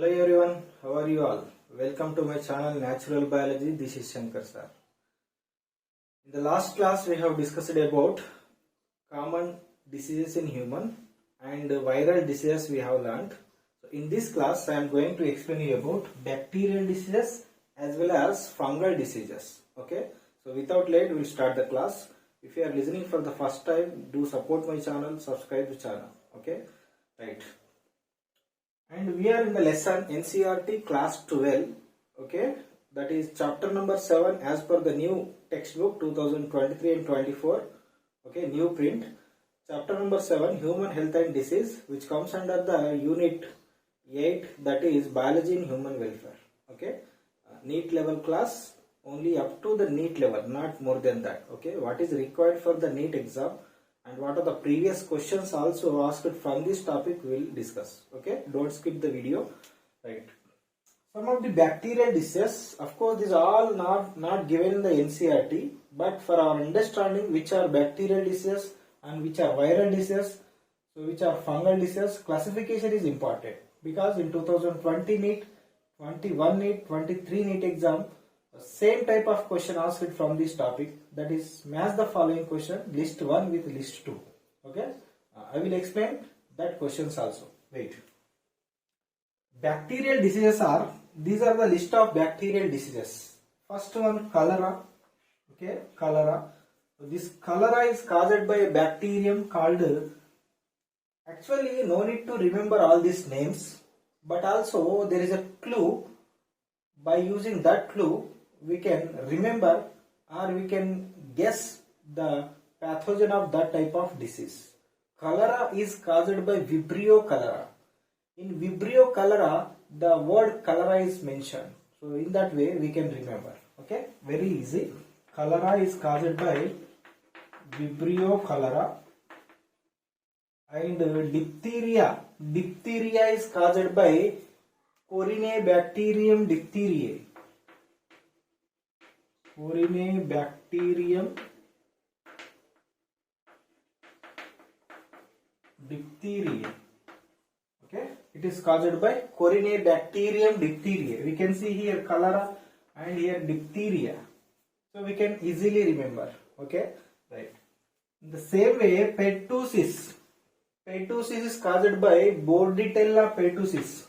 Hello everyone, how are you all? Welcome to my channel Natural Biology. This is Shankar sir. In the last class we have discussed about common diseases in human and viral diseases we have learned. So in this class I am going to explain you about bacterial diseases as well as fungal diseases. Okay, so without late we will start the class. If you are listening for the first time, do support my channel, subscribe the channel. Okay, right. And we are in the lesson NCERT class 12, okay, that is chapter number 7 as per the new textbook 2023 and 24, okay, new print. Chapter number 7, human health and disease, which comes under the unit 8, that is biology in human welfare, okay. NEET level class, only up to the NEET level, not more than that, okay. What is required for the NEET exam and what are the previous questions also asked from this topic we will discuss. Okay, don't skip the video. Right. Some of the bacterial diseases, of course, these are all not given in the NCERT, but for our understanding which are bacterial diseases and which are viral diseases, so which are fungal diseases, classification is important because in 2020 NEET, 21 NEET, 23 NEET exam, same type of question asked from this topic, that is match the following question, list 1 with list 2. Okay, I will explain that questions also. Wait. Bacterial diseases are, these are the list of bacterial diseases. First one, cholera. Okay, cholera. So this cholera is caused by a bacterium called, actually no need to remember all these names, but also there is a clue. By using that clue we can remember or we can guess the pathogen of that type of disease. Cholera is caused by Vibrio cholera. In Vibrio cholera, the word cholera is mentioned. So in that way we can remember. Okay, very easy. Cholera is caused by Vibrio cholera. And diphtheria. Diphtheria is caused by Corynebacterium diphtheriae. Corynebacterium diphtheriae. Okay, it is caused by Corynebacterium diphtheriae. We can see here cholera and here diphtheria. So we can easily remember. Okay, right. In the same way, pertussis. Pertussis is caused by Bordetella pertussis.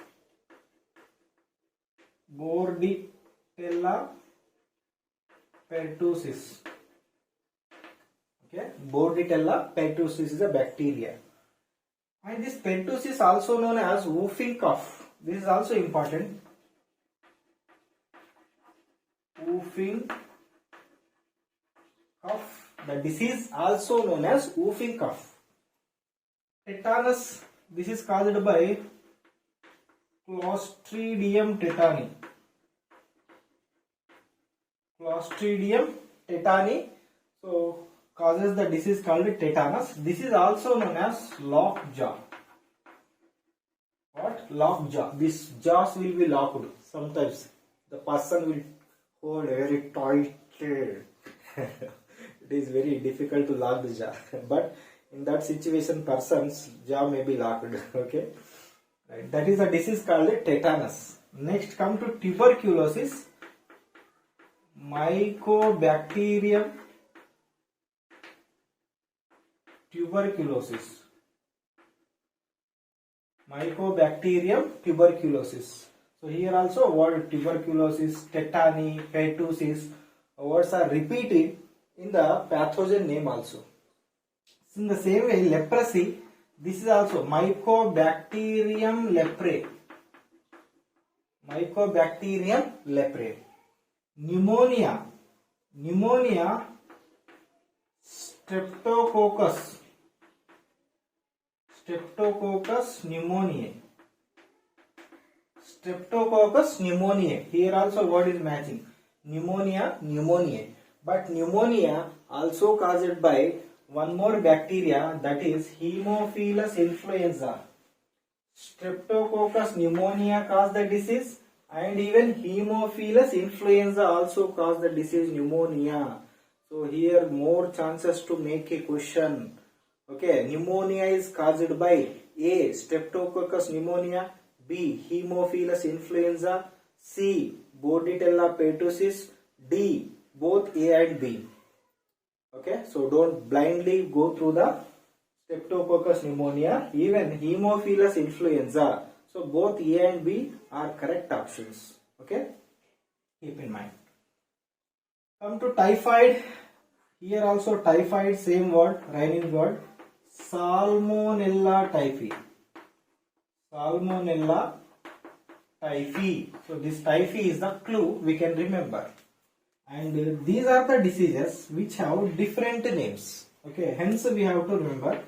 Bordetella pertussis. Okay, Bordetella pertussis is a bacteria. And this pertussis is also known as whooping cough. This is also important. Whooping cough. The disease also known as whooping cough. Tetanus. This is caused by Clostridium tetani. Clostridium tetani. So causes the disease called tetanus. This is also known as lockjaw. What? Lockjaw. These jaws will be locked. Sometimes the person will hold very tightly. It is very difficult to lock the jaw. But in that situation, person's jaw may be locked. Okay. Right. That is a disease called tetanus. Next, come to tuberculosis. Mycobacterium tuberculosis. Mycobacterium tuberculosis. So here also word tuberculosis, tetany, pertussis, words are repeated in the pathogen name also. In the same way, leprosy. This is also Mycobacterium leprae. Mycobacterium leprae. Pneumonia. Pneumonia. Streptococcus. Streptococcus pneumoniae. Streptococcus pneumoniae. Here also word is matching. Pneumonia, pneumoniae. But pneumonia also caused by one more bacteria, that is Haemophilus influenza. Streptococcus pneumonia cause the disease and even Haemophilus influenza also cause the disease pneumonia. So here more chances to make a question. Okay, pneumonia is caused by A. Streptococcus pneumonia, B. Haemophilus influenza. C. Bordetella pertussis. D. Both A and B. Okay, so don't blindly go through the Streptococcus pneumonia, even Haemophilus influenza. So both A and B are correct options. Okay, keep in mind. Come to typhoid. Here also typhoid, same word, rhyming word. Salmonella typhi. Salmonella typhi. So this typhi is the clue we can remember. And these are the diseases which have different names. Okay, hence we have to remember.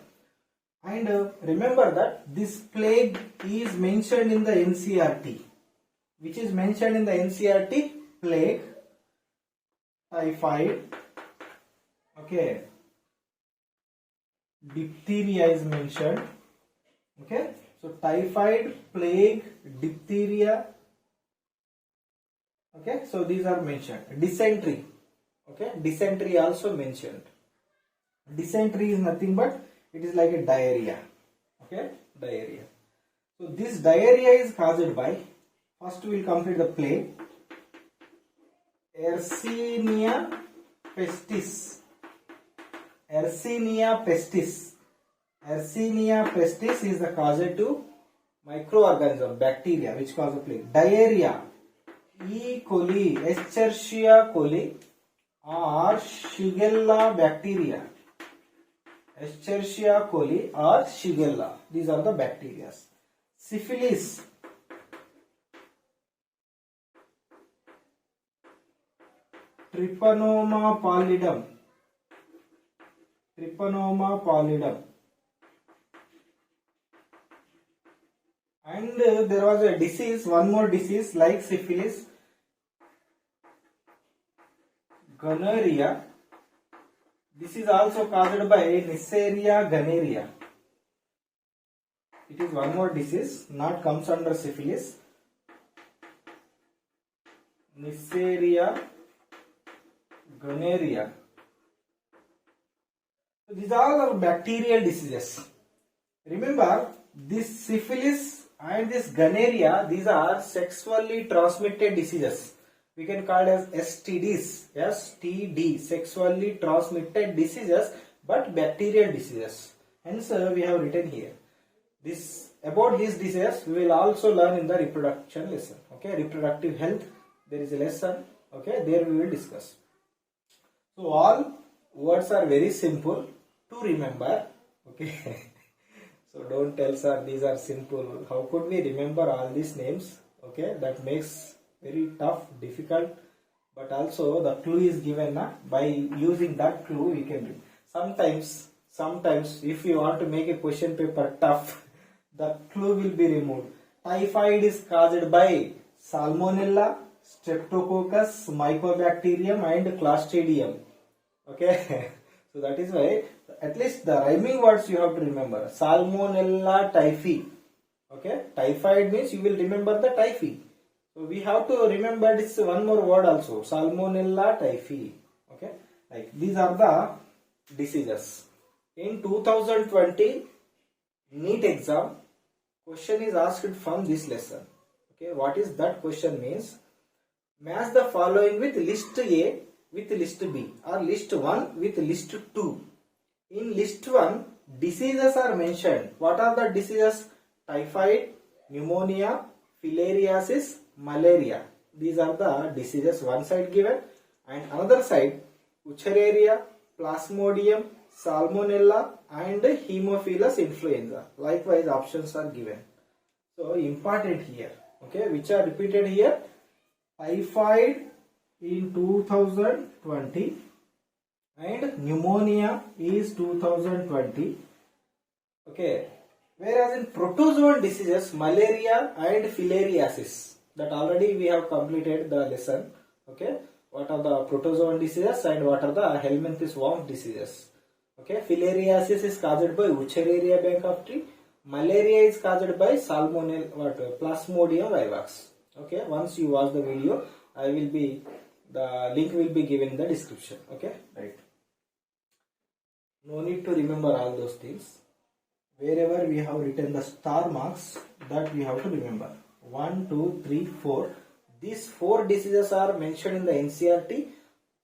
And remember that this plague is mentioned in the NCERT. Which is mentioned in the NCERT? Plague, typhoid, okay, diphtheria is mentioned. Okay, so typhoid, plague, diphtheria. Okay, so these are mentioned. Dysentery. Okay, dysentery also mentioned. Dysentery is nothing but it is like a diarrhea. Okay, diarrhea. So this diarrhea is caused by, first we will complete the plague. Yersinia pestis. Yersinia pestis. Yersinia pestis is the cause to microorganism, bacteria which cause the plague. Diarrhea. E. coli, Escherichia coli or Shigella bacteria. Escherichia coli or Shigella. These are the bacteria. Syphilis. Trypanoma pallidum. Trypanoma pallidum. And there was a disease, one more disease like syphilis, gonorrhea. This is also caused by Neisseria gonorrhea. It is one more disease, not comes under syphilis. Neisseria gonorrhea. So these are all bacterial diseases. Remember, this syphilis and this gonorrhea, these are sexually transmitted diseases. We can call as STDs, STD, sexually transmitted diseases, but bacterial diseases. Hence, we have written here. This about these diseases we will also learn in the reproduction lesson. Okay, reproductive health. There is a lesson. Okay, there we will discuss. So all words are very simple to remember. Okay. So don't tell sir these are simple. How could we remember all these names? Okay, that makes very tough, difficult. But also the clue is given by using that clue we can read. Sometimes if you want to make a question paper tough, the clue will be removed. Typhoid is caused by Salmonella, Streptococcus, Mycobacterium and Clostridium. Okay. So that is why at least the rhyming words you have to remember. Salmonella typhi. Okay, typhoid means you will remember the typhi. So we have to remember this one more word also. Salmonella typhi. Okay, like these are the diseases. In 2020 NEET exam, question is asked from this lesson. Okay, what is that question means? Match the following with list A with list B or list 1 with list 2. In list 1, diseases are mentioned. What are the diseases? Typhoid, pneumonia, filariasis, malaria. These are the diseases one side given, and another side Wuchereria, Plasmodium, Salmonella and Haemophilus influenza. Likewise options are given. So important here. Okay, which are repeated here? Typhoid in 2020 and pneumonia is 2020. Okay, whereas in protozoan diseases, malaria and filariasis, that already we have completed the lesson. Okay, what are the protozoan diseases and what are the helminthes worm diseases? Okay, filariasis is caused by Wuchereria bancroftri. Malaria is caused by Salmonella, Plasmodium vivax. Okay, once you watch the video, the link will be given in the description. Okay, right. No need to remember all those things. wherever we have written the star marks, that we have to remember. 1, 2, 3, 4. These 4 diseases are mentioned in the NCERT.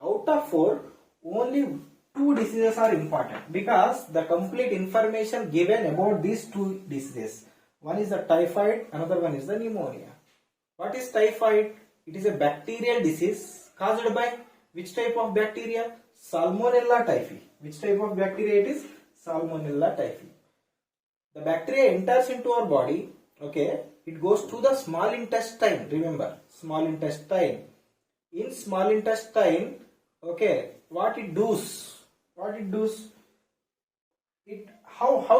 Out of 4, only 2 diseases are important because the complete information given about these 2 diseases. One is the typhoid, another one is the pneumonia. What is typhoid? It is a bacterial disease caused by which type of bacteria? Salmonella typhi. Which type of bacteria it is? Salmonella typhi. The bacteria enters into our body, okay, it goes to the small intestine, remember, small intestine. In small intestine, okay, what it does, how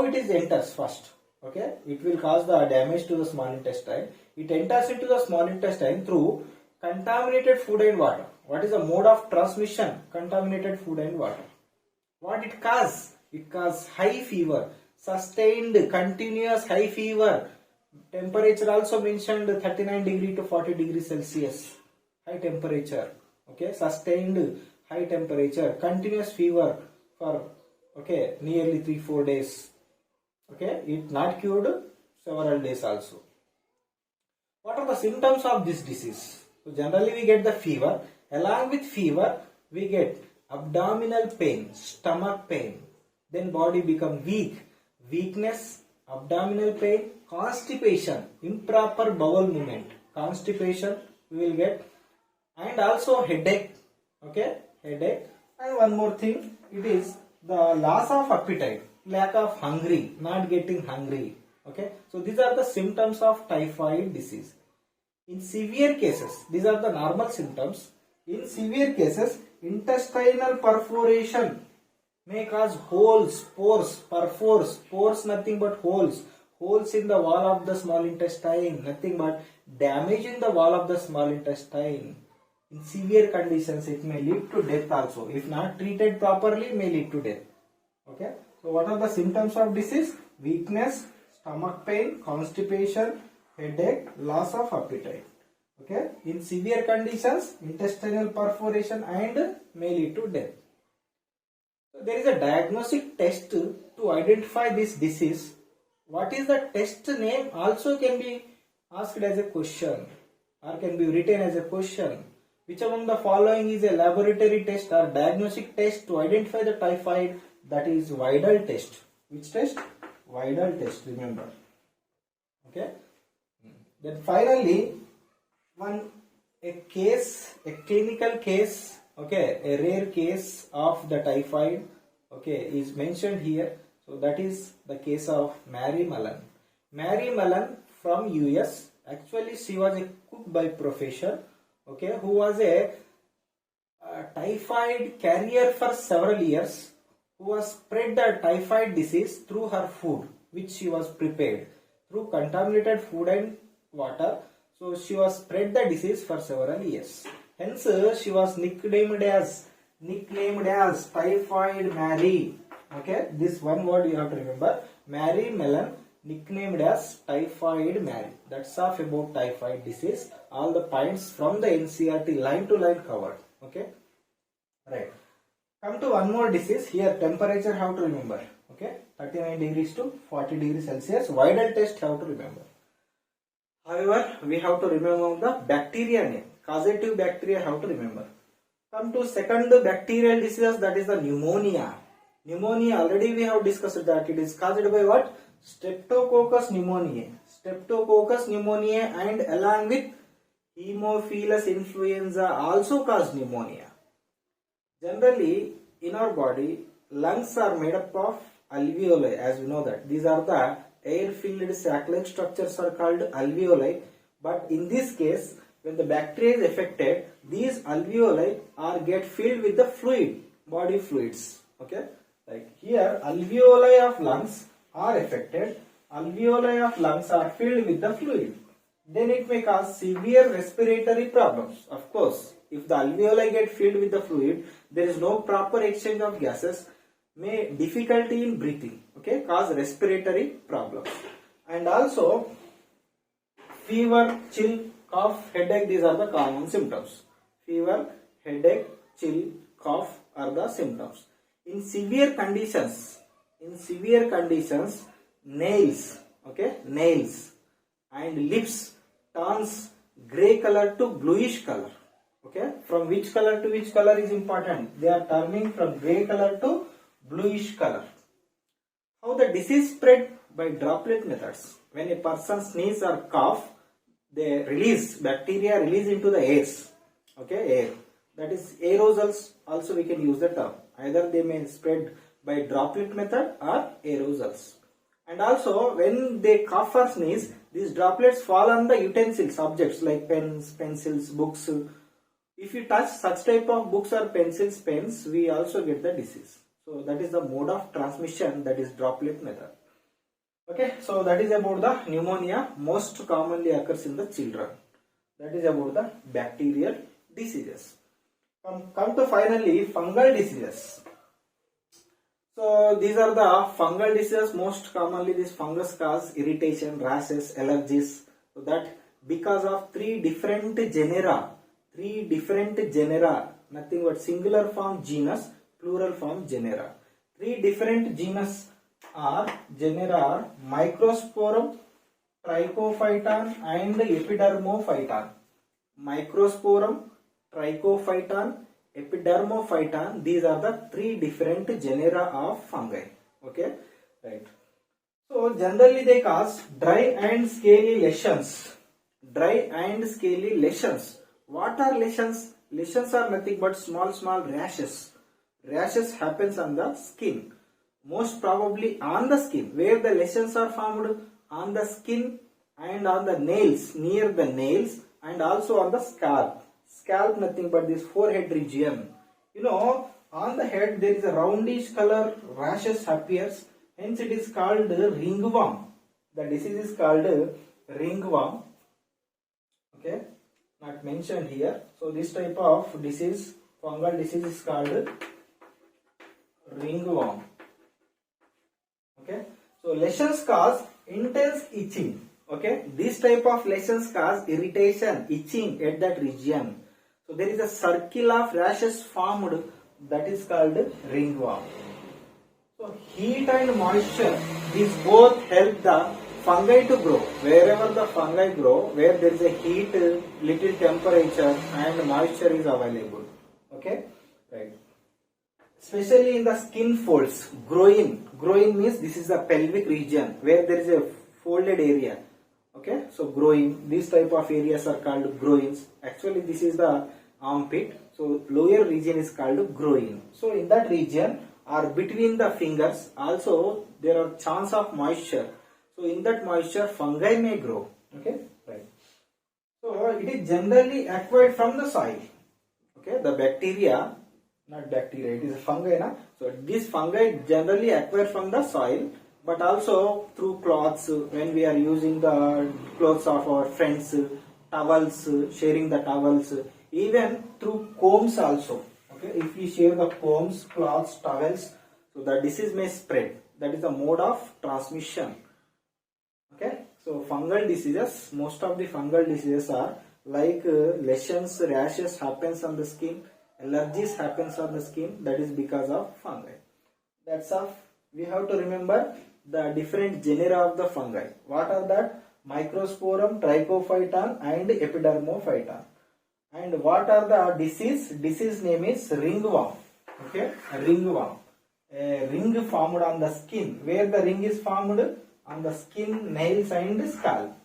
it is enters first, okay, it will cause the damage to the small intestine. It enters into the small intestine through contaminated food and water. What is the mode of transmission? Contaminated food and water. What it cause? It cause high fever, sustained continuous high fever. Temperature also mentioned 39 degree to 40 degree Celsius. High temperature. Okay, sustained high temperature, continuous fever for nearly 3-4 days. Okay, it not cured several days also. What are the symptoms of this disease? So generally we get the fever. Along with fever, we get abdominal pain, stomach pain. Then body become weak, weakness, abdominal pain, constipation, improper bowel movement, constipation we will get, and also headache. Okay, headache. And one more thing, it is the loss of appetite, lack of hungry, not getting hungry. Okay, so these are the symptoms of typhoid disease. In severe cases, these are the normal symptoms. In severe cases, intestinal perforation may cause holes, pores nothing but holes in the wall of the small intestine, nothing but damage in the wall of the small intestine. In severe conditions, it may lead to death also. If not treated properly, it may lead to death. Okay. So what are the symptoms of disease? Weakness, stomach pain, constipation, headache, loss of appetite. Okay. In severe conditions, intestinal perforation and may lead to death. So there is a diagnostic test to identify this disease. What is the test name also can be asked as a question or can be written as a question. Which among the following is a laboratory test or diagnostic test to identify the typhoid? That is Widal test. Which test? Widal test, remember. Okay. Then finally, a clinical case, okay, a rare case of the typhoid, okay, is mentioned here. So that is the case of Mary Mullen. Mary Mullen from US. Actually, she was a cook by profession, okay, who was a typhoid carrier for several years, who was spread the typhoid disease through her food, which she was prepared through contaminated food and water. So she was spread the disease for several years. Hence, she was nicknamed as Typhoid Mary. Okay, this one word you have to remember. Mary Mullen, nicknamed as Typhoid Mary. That's all about typhoid disease. All the points from the NCERT line to line covered. Okay, right. Come to one more disease. Here temperature have to remember. Okay, 39 degrees to 40 degrees Celsius. Widal test have to remember. However, we have to remember the bacteria name. Causative bacteria have to remember. Come to second bacterial disease, that is the pneumonia. Pneumonia, already we have discussed that it is caused by what? Streptococcus pneumoniae. Streptococcus pneumoniae and along with Haemophilus influenza also cause pneumonia. Generally, in our body, lungs are made up of alveoli, as we know that. These are the air-filled sac-like structures are called alveoli. But in this case, when the bacteria is affected, these alveoli are get filled with the fluid, body fluids. Okay, like here, alveoli of lungs are affected. Alveoli of lungs are filled with the fluid. Then it may cause severe respiratory problems. Of course, if the alveoli get filled with the fluid, there is no proper exchange of gases, may difficulty in breathing. Okay, cause respiratory problems. And also fever, chill, cough, headache, these are the common symptoms. Fever, headache, chill, cough are the symptoms. In severe conditions, nails, okay, nails and lips turns gray color to bluish color. Okay, from which color to which color is important? They are turning from gray color to bluish color. How the disease spread? By droplet methods. When a person sneezes or cough, they release, bacteria release into the airs. Okay, air. That is aerosols, also we can use the term. Either they may spread by droplet method or aerosols. And also when they cough or sneeze, these droplets fall on the utensils, objects like pens, pencils, books. If you touch such type of books or pencils, pens, we also get the disease. So that is the mode of transmission, that is droplet method. Okay, so that is about the pneumonia, most commonly occurs in the children. That is about the bacterial diseases. Come to finally fungal diseases. So these are the fungal diseases. Most commonly this fungus cause irritation, rashes, allergies. So that because of three different genera, nothing but singular form genus, plural form genera. Three different genus are Microsporum, Trichophyton and Epidermophyton. Microsporum, Trichophyton, Epidermophyton, these are the three different genera of fungi. Okay, right. So generally they cause dry and scaly lesions. What are lesions? Lesions are nothing but small rashes. Rashes happens on the skin. Most probably on the skin. Where the lesions are formed? On the skin and on the nails, near the nails, and also on the scalp. Scalp nothing but this forehead region. You know, on the head there is a roundish color rashes appears. Hence it is called ringworm. The disease is called ringworm. Okay, not mentioned here. So this type of disease, fungal disease, is called ringworm. Okay, so lesions cause intense itching. Okay, this type of lesions cause irritation, itching at that region. So there is a circle of rashes formed, that is called ringworm. So heat and moisture, these both help the fungi to grow. Wherever the fungi grow, where there is a heat, little temperature and moisture is available. Okay, right. Especially in the skin folds, groin means this is the pelvic region where there is a folded area. Okay, so groin, these type of areas are called groins. Actually this is the armpit, so lower region is called groin. So in that region or between the fingers also there are chance of moisture. So in that moisture fungi may grow. Okay, right. So it is generally acquired from the soil. Okay, the bacteria, not bacteria, it is a fungi. So these fungi generally acquire from the soil, but also through cloths, when we are using the clothes of our friends, towels, sharing the towels, even through combs also. Okay, if we share the combs, cloths, towels, so the disease may spread. That is the mode of transmission. Okay, so fungal diseases, most of the fungal diseases are like lesions, rashes happens on the skin, allergies happens on the skin, that is because of fungi. That's all. We have to remember the different genera of the fungi. What are that? Microsporum, Trichophyton and Epidermophyton. And what are the disease? Disease name is ringworm. Okay, ringworm. A ring formed on the skin. Where the ring is formed? On the skin, nails and scalp.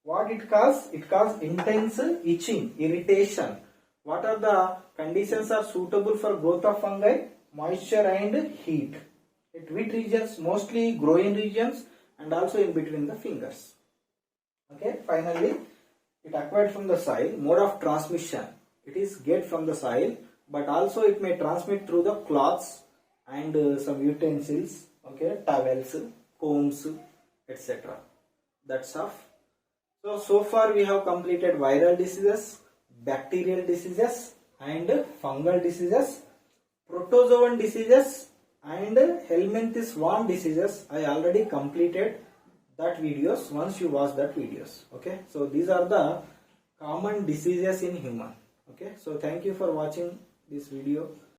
What it causes? It causes intense itching, irritation. What are the conditions are suitable for growth of fungi? Moisture and heat. At which regions? Mostly groin regions and also in between the fingers. Okay, finally it acquired from the soil. Mode of transmission, it is get from the soil, but also it may transmit through the cloths and some utensils, okay, towels, combs, etc. That's all. So far we have completed viral diseases, bacterial diseases and fungal diseases, protozoan diseases and helminthic worm diseases. I already completed that videos once you watch that videos. Okay, so these are the common diseases in human. Okay, so thank you for watching this video.